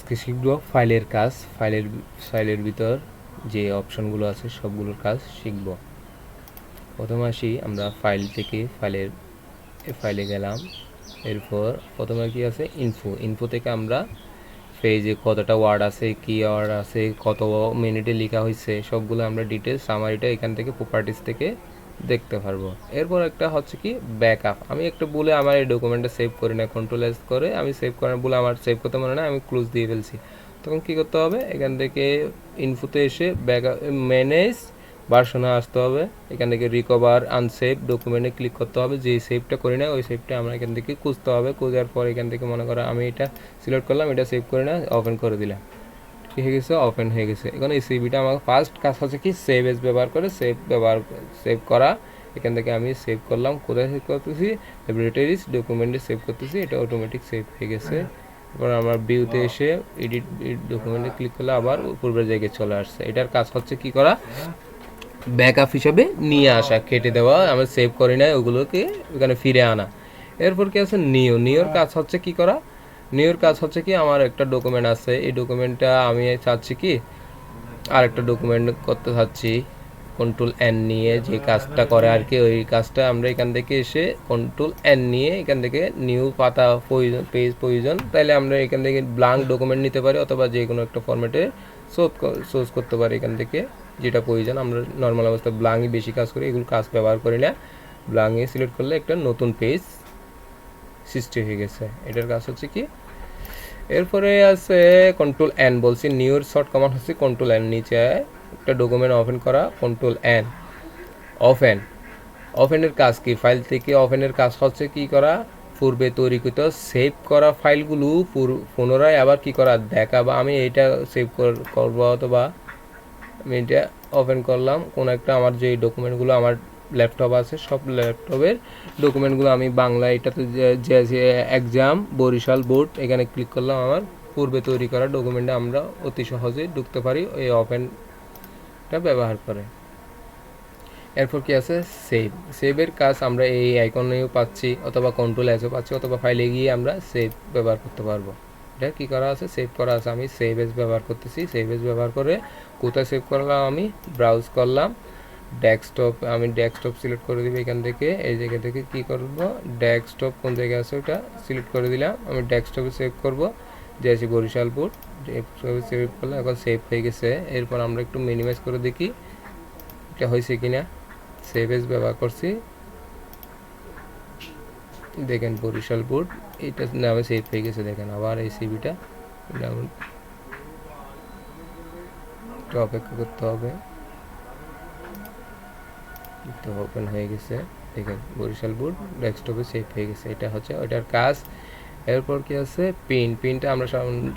আজকে শিখব ফাইলের কাজ। ফাইলের ভিতর যে অপশনগুলো আছে সবগুলোর কাজ শিখব। প্রথমে আসি আমরা ফাইল থেকে ফাইলে গেলাম। এরপর প্রথমে কি আছে ইনফো থেকে আমরা পেজে কতটা ওয়ার্ড আছে, কি ওয়ার্ড আছে, কত মিনিটে লেখা হয়েছে সবগুলো আমরা ডিটেলস সামারিটা এখান থেকে প্রপার্টিস থেকে দেখতে পারবো। এরপর একটা হচ্ছে কি ব্যাকআপ। আমি একটা বলে আমার এই ডকুমেন্টটা সেভ করি না, কন্ট্রোল এস করে আমি সেভ করার বলে আমার সেভ করতে মনে না, আমি ক্লোজ দিয়ে ফেলছি। তখন কি করতে হবে, এখান থেকে ইনফোতে এসে ব্যাকআপ ম্যানেজ ভার্সনে আসতে হবে। এখান থেকে রিকভার আনসেভ ডকুমেন্টে ক্লিক করতে হবে। যে সেভটা করি না ওই সেভটা আমরা এখান থেকে খুঁজতে হবে। খোঁজার পর এখান থেকে মনে করো আমি এটা সিলেক্ট করলাম, এটা সেভ করে না ওপেন করে দিলাম, কি হয়ে গেছে, ওপেন হয়ে গেছে। এখন এই সিভিটা আমার ফার্স্ট কাজ হচ্ছে কি সেভ এস ব্যবহার করে সেভ করা। এখান থেকে আমি সেভ করলাম, কোথায় সেভ করতেছি, ল্যাবরেটরিজ ডকুমেন্টে সেভ করতেছি, এটা অটোমেটিক সেভ হয়ে গেছে। এবার আমার ভিউতে এসে এডিট ডকুমেন্টে ক্লিক করলে আবার পূর্বের জায়গায় চলে আসছে। এটার কাজ হচ্ছে কি করা, ব্যাকআপ হিসাবে নিয়ে আসা, কেটে দেওয়া, আমরা সেভ করি না ওগুলোকে এখানে ফিরে আনা। এরপর কি আছে নিওর কাজ হচ্ছে কি করা, নিওর কাজ হচ্ছে কি আমার একটা ডকুমেন্ট আছে, এই ডকুমেন্টটা আমি চাচ্ছি কি আর একটা ডকুমেন্ট করতে চাচ্ছি, কন্ট্রোল এন নিয়ে যে কাজটা করে আর কি, ওই কাজটা আমরা এখান থেকে এসে কন্ট্রোল এন নিয়ে এখান থেকে নিউ পাতা পেজ প্রয়োজন, তাহলে আমরা এখান থেকে ব্ল্যাঙ্ক ডকুমেন্ট নিতে পারি অথবা যে কোনো একটা ফরম্যাটে সোর্স করতে পারি এখান থেকে যেটা প্রয়োজন। আমরা নর্মাল অবস্থায় ব্ল্যাঙ্কই বেশি কাজ করি, এগুলো কাজ ব্যবহার করি না। ব্ল্যাঙ্কে সিলেক্ট করলে একটা নতুন পেজ সৃষ্টি হয়ে গেছে। এটার কাজ হচ্ছে কি, এরপরে আছে কন্ট্রোল এন বলছি, নিউর শর্ট কমান্ড হচ্ছে কন্ট্রোল এন, নিচে একটা ডকুমেন্ট ওপেন করা, কন্ট্রোল এন ওপেনের কাজ কি, ফাইল থেকে ওপেনের কাজ হচ্ছে কি করা, পূর্বে তৈরিকৃত সেভ করা ফাইলগুলো পুনরায় আবার কি করা দেখা, বা আমি এটা সেভ করবো অথবা আমি এটা ওপেন করলাম কোনো একটা আমার যে ডকুমেন্টগুলো আমার ল্যাপটপ আছে সব ল্যাপটপের ডকুমেন্টগুলো আমি বাংলা এটাতে যে এক্সাম বরিশাল বোর্ড এখানে ক্লিক করলাম, আমার পূর্বে তৈরি করা ডকুমেন্টে আমরা অতি সহজেই ঢুকতে পারি এই ওপেনটা ব্যবহার করে। এরপর কি আছে সেভের কাজ, আমরা এই আইকনেও পাচ্ছি অথবা কন্ট্রোল এসও পাচ্ছি অথবা ফাইলে গিয়ে আমরা সেভ ব্যবহার করতে পারবো। এটা কী করা আছে, সেভ করা আছে, আমি সেভ এস ব্যবহার করতেছি। সেভ এস ব্যবহার করে কোথায় সেভ করলাম, আমি ব্রাউজ করলাম ডেস্কটপ, আমি ডেস্কটপ সিলেক্ট করে দিব এখান থেকে, এই জায়গা থেকে কী করবো ডেস্কটপ কোন জায়গায় আছে ওটা সিলেক্ট করে দিলাম, আমি ডেস্কটপে সেভ করবো, যে আছে বরিশাল বোর্ড, সেভ করলাম, এখন সেভ হয়ে গেছে। এরপর আমরা একটু মিনিমাইজ করে দেখি এটা হয়েছে কিনা। সেভ এস ব্যবহার করছি, দেখেন বরিশাল বোর্ড এটা নামে সেভ হয়ে গেছে। দেখেন আবার এই সিভিটা একটু অপেক্ষা করতে হবে, তো ওপেন হয়ে গেছে। দেখেন বরিশাল বোর্ড ডেস্কটপে সেভ হয়ে গেছে, এটা হচ্ছে ওইটার কাজ। এরপর কি আছে প্রিন্টটা আমরা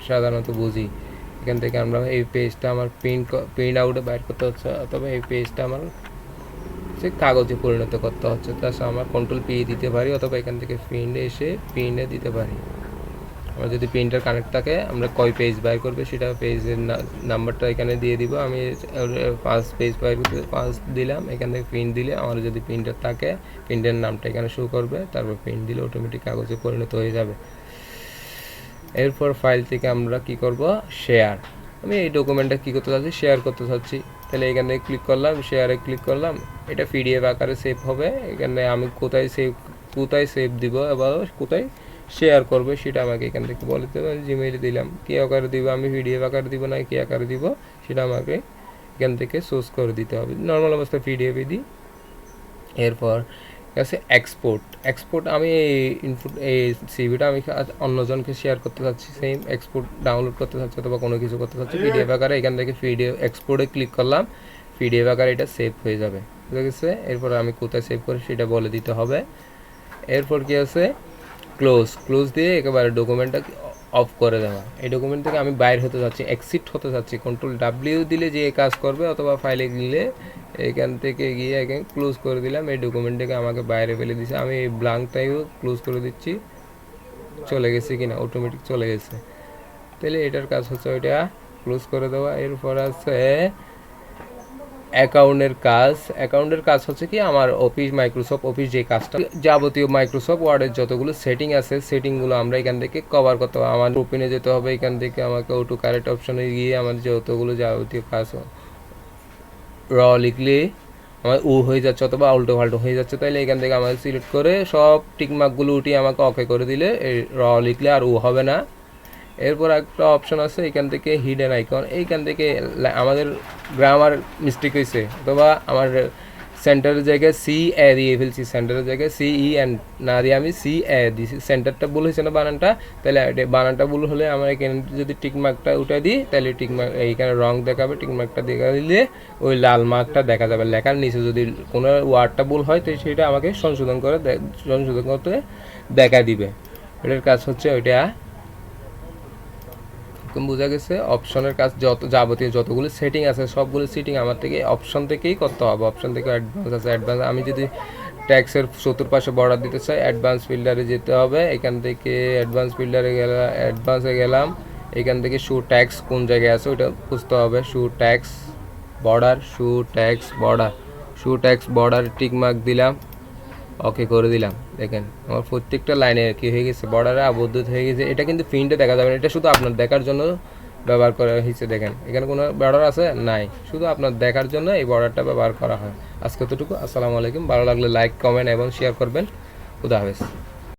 সাধারণত বুঝি, এখান থেকে আমরা এই পেজটা আমার প্রিন্ট আউটে বাইর করতে হচ্ছে অথবা এই পেজটা আমার কাগজে পরিণত করতে হচ্ছে, তাছাড়া আমরা কন্ট্রোল পি দিতে পারি অথবা এখান থেকে প্রিন্টে এসে প্রিন্টে দিতে পারি। আমার যদি প্রিন্টার কানেক্ট থাকে আমরা কয় পেজ বাইর করবে সেটা পেজের নাম্বারটা এখানে দিয়ে দিব, আমি 5 পেজ বাইর করতে 5 দিলাম, এখান থেকে প্রিন্ট দিলে আমার যদি প্রিন্টার থাকে প্রিন্টের নামটা এখানে শো করবে, তারপর প্রিন্ট দিলে অটোমেটিক কাগজে পরিণত হয়ে যাবে। এরপর ফাইল থেকে আমরা কি করব, শেয়ার, আমি এই ডকুমেন্টটা কী করতে চাচ্ছি, শেয়ার করতে চাচ্ছি, তাহলে এখানে ক্লিক করলাম, শেয়ারে ক্লিক করলাম, এটা পিডিএফ আকারে সেভ হবে। এখানে আমি কোথায় সেভ দিব এবার কোথায় শেয়ার করবে সেটা আমাকে এখান থেকে বলে দিতে হবে। জিমেইলে দিলাম, কী আকারে দিব, আমি পিডিএফ আকারে দিব না কী আকারে দিব সেটা আমাকে এখান থেকে সোর্স করে দিতে হবে। নর্মাল অবস্থায় পিডিএফে দিই। এরপর আছে এক্সপোর্ট, আমি এই সিভিটা আমি অন্যজনকে শেয়ার করতে চাচ্ছি, সেম এক্সপোর্ট ডাউনলোড করতে চাচ্ছি অথবা কোনো কিছু করতে চাচ্ছি পিডিএফ আকারে, এখান থেকে পিডিএফ এক্সপোর্টে ক্লিক করলাম, পিডিএফ আকারে এটা সেভ হয়ে যাবে, বুঝে গেছে। এরপর আমি কোথায় সেভ করি সেটা বলে দিতে হবে। এরপর কি আছে ক্লোজ দিয়ে একেবারে ডকুমেন্টটা অফ করে দেওয়া। এই ডকুমেন্ট থেকে আমি বাইর হতে যাচ্ছি, এক্সিট হতে যাচ্ছি, কন্ট্রোল ডাব্লিউ দিলে যে কাজ করবে অথবা ফাইলে গেলে এখান থেকে গিয়ে এখানে ক্লোজ করে দিলাম, এই ডকুমেন্টটাকে আমাকে বাইরে ফেলে দিচ্ছে, আমি এই ব্ল্যাঙ্কটাইও ক্লোজ করে দিচ্ছি, চলে গেছে কিনা অটোমেটিক চলে গেছে। তাহলে এটার কাজ হচ্ছে ওইটা ক্লোজ করে দেওয়া। এরপর আছে অ্যাকাউন্টের কাজ হচ্ছে কি আমার অফিস মাইক্রোসফট অফিস যে কাজটা যাবতীয় মাইক্রোসফট ওয়ার্ডের যতগুলো সেটিং আছে সেটিংগুলো আমরা এখান থেকে কভার করতে হবে। আমার ওপেনে যেতে হবে, এখান থেকে আমাকে অটো কারেক্ট অপশনে গিয়ে আমার যতগুলো যাবতীয় কাজ লিখলে আমার হয়ে যাচ্ছে অথবা উল্টো পাল্টো হয়ে যাচ্ছে, তাইলে এখান থেকে আমাকে সিলেক্ট করে সব টিকমার্কগুলো উঠিয়ে আমাকে ওকে করে দিলে এই লিখলে আর হবে না। এরপর একটা অপশন আছে এখান থেকে হিডেন আইকন, এইখান থেকে আমাদের গ্রামার মিস্টেক হয়েছে অথবা আমার সেন্টারের জায়গায় সি এ দিয়ে ফেলছি, সেন্টারের জায়গায় সি ই এন না দিয়ে আমি সি এ দিয়েছি, সেন্টারটা ভুল হয়েছে না বানানটা, তাহলে বানানটা ভুল হলে আমার এখানে যদি টিকমার্কটা উঠে দিই তাহলে টিকমার্ক এইখানে রং দেখাবে, টিকমার্কটা দেখা দিলে ওই লাল মার্কটা দেখা যাবে, লেখার নিচে যদি কোনো ওয়ার্ডটা ভুল হয় তো সেটা আমাকে সংশোধন করতে দেখা দিবে। এটার কাজ হচ্ছে ওইটা। বোঝা গেছে? অপশনের কাজ যাবতীয় যতগুলো সেটিং আছে সবগুলো সেটিং আমার থেকে অপশন থেকেই করতে হবে। অপশন থেকে অ্যাডভান্স আছে, অ্যাডভান্স আমি যদি ট্যাক্সের চতুর্পাশে বর্ডার দিতে চাই অ্যাডভান্স ফিল্টারে যেতে হবে, এখান থেকে অ্যাডভান্স ফিল্টারে গেলাম, অ্যাডভান্সে গেলাম, এখান থেকে শো ট্যাক্স কোন জায়গায় আছে ওইটা বুঝতে হবে, show tax border tick mark দিলাম, ওকে করে দিলাম। দেখেন আমার প্রত্যেকটা লাইনে কি হয়ে গেছে, বর্ডারে আবদ্ধ হয়ে গেছে। এটা কিন্তু প্রিন্টে দেখা যাবে না, এটা শুধু আপনার দেখার জন্য ব্যবহার করা হয়েছে। দেখেন এখানে কোনো বর্ডার আছে নাই, শুধু আপনার দেখার জন্য এই বর্ডারটা ব্যবহার করা হয়। আজকে এতটুকু। আসসালামু আলাইকুম। ভালো লাগলে লাইক, কমেন্ট এবং শেয়ার করবেন। খুদা হাফেজ।